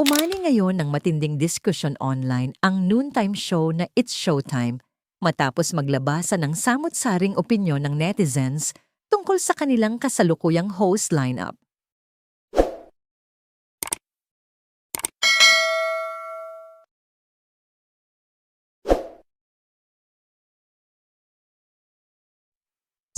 Umani ngayon ng matinding diskusyon online ang noontime show na It's Showtime matapos maglabasan ng samut-saring opinyon ng netizens tungkol sa kanilang kasalukuyang host lineup.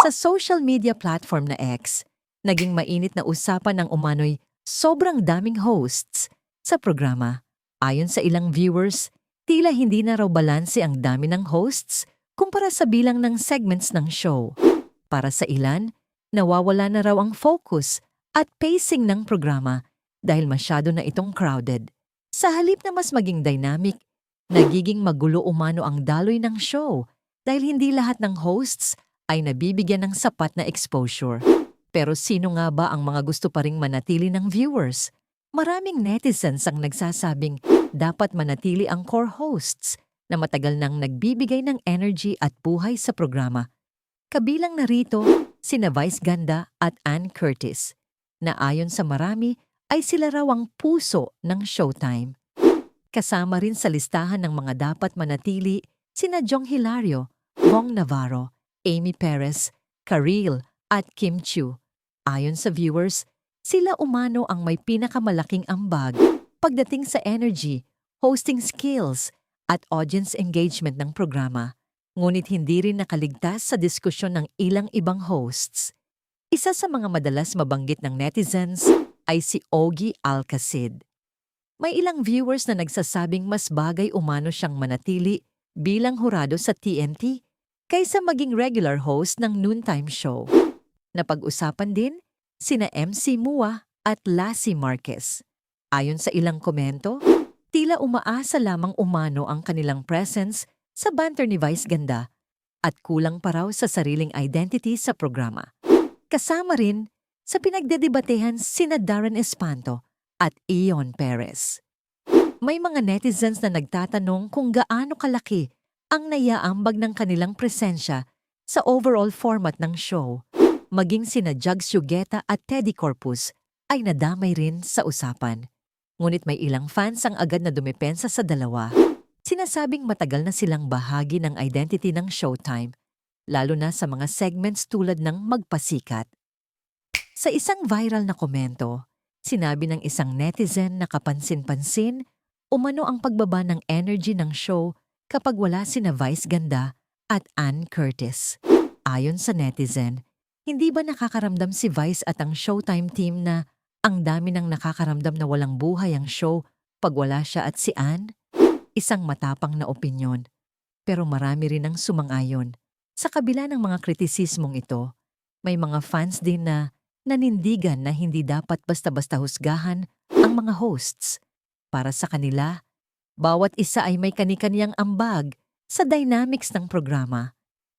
Sa social media platform na X, naging mainit na usapan ng umano'y sobrang daming hosts sa programa. Ayon sa ilang viewers, tila hindi na raw balanse ang dami ng hosts kumpara sa bilang ng segments ng show. Para sa ilan, nawawala na raw ang focus at pacing ng programa dahil masyado na itong crowded. Sa halip na mas maging dynamic, nagiging magulo umano ang daloy ng show dahil hindi lahat ng hosts ay nabibigyan ng sapat na exposure. Pero sino nga ba ang mga gusto pa ring manatili ng viewers? Maraming netizens ang nagsasabing dapat manatili ang core hosts na matagal nang nagbibigay ng energy at buhay sa programa. Kabilang narito sina Vice Ganda at Ann Curtis, na ayon sa marami ay sila raw ang puso ng Showtime. Kasama rin sa listahan ng mga dapat manatili sina Jong Hilario, Bong Navarro, Amy Perez, Karil at Kim Chiu. Ayon sa viewers, sila umano ang may pinakamalaking ambag pagdating sa energy, hosting skills at audience engagement ng programa. Ngunit hindi rin nakaligtas sa diskusyon ng ilang ibang hosts. Isa sa mga madalas mabanggit ng netizens ay si Ogie Alcacid. May ilang viewers na nagsasabing mas bagay umano siyang manatili bilang hurado sa TNT kaysa maging regular host ng noontime show. Napag-usapan din sina MC Mua at Lassie Marquez. Ayon sa ilang komento, tila umaasa lamang umano ang kanilang presence sa banter ni Vice Ganda at kulang pa raw sa sariling identity sa programa. Kasama rin sa pinagdedebatehan sina Darren Espanto at Ion Perez. May mga netizens na nagtatanong kung gaano kalaki ang naiaambag ng kanilang presensya sa overall format ng show. Maging sina Jugs Yugeta at Teddy Corpus ay nadamay rin sa usapan. Ngunit may ilang fans ang agad na dumepensa sa dalawa. Sinasabing matagal na silang bahagi ng identity ng Showtime, lalo na sa mga segments tulad ng Magpasikat. Sa isang viral na komento, sinabi ng isang netizen na kapansin-pansin, umano ang pagbaba ng energy ng show kapag wala sina Vice Ganda at Ann Curtis. Ayon sa netizen, hindi ba nakakaramdam si Vice at ang Showtime team na ang dami nang nakakaramdam na walang buhay ang show pag wala siya at si Ann? Isang matapang na opinyon, pero marami rin ang sumang-ayon. Sa kabila ng mga kritisismong ito, may mga fans din na nanindigan na hindi dapat basta-basta husgahan ang mga hosts. Para sa kanila, bawat isa ay may kani-kaniyang ambag sa dynamics ng programa,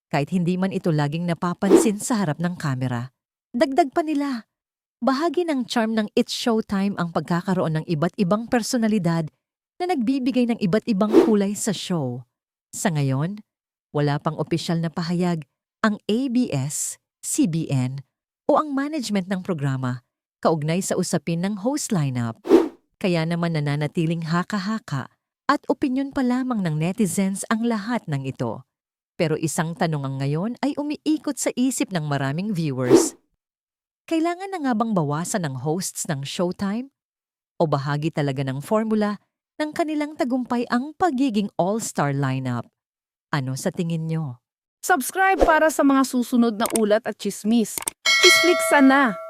kahit hindi man ito laging napapansin sa harap ng kamera. Dagdag pa nila, bahagi ng charm ng It's Showtime ang pagkakaroon ng iba't ibang personalidad na nagbibigay ng iba't ibang kulay sa show. Sa ngayon, wala pang opisyal na pahayag ang ABS, CBN o ang management ng programa kaugnay sa usapin ng host lineup. Kaya naman nananatiling haka-haka at opinyon pa lamang ng netizens ang lahat ng ito. Pero isang tanong ang ngayon ay umiikot sa isip ng maraming viewers. Kailangan na nga bang bawasan ng hosts ng Showtime? O bahagi talaga ng formula ng kanilang tagumpay ang pagiging all-star lineup? Ano sa tingin nyo? Subscribe para sa mga susunod na ulat at chismis. Click sana!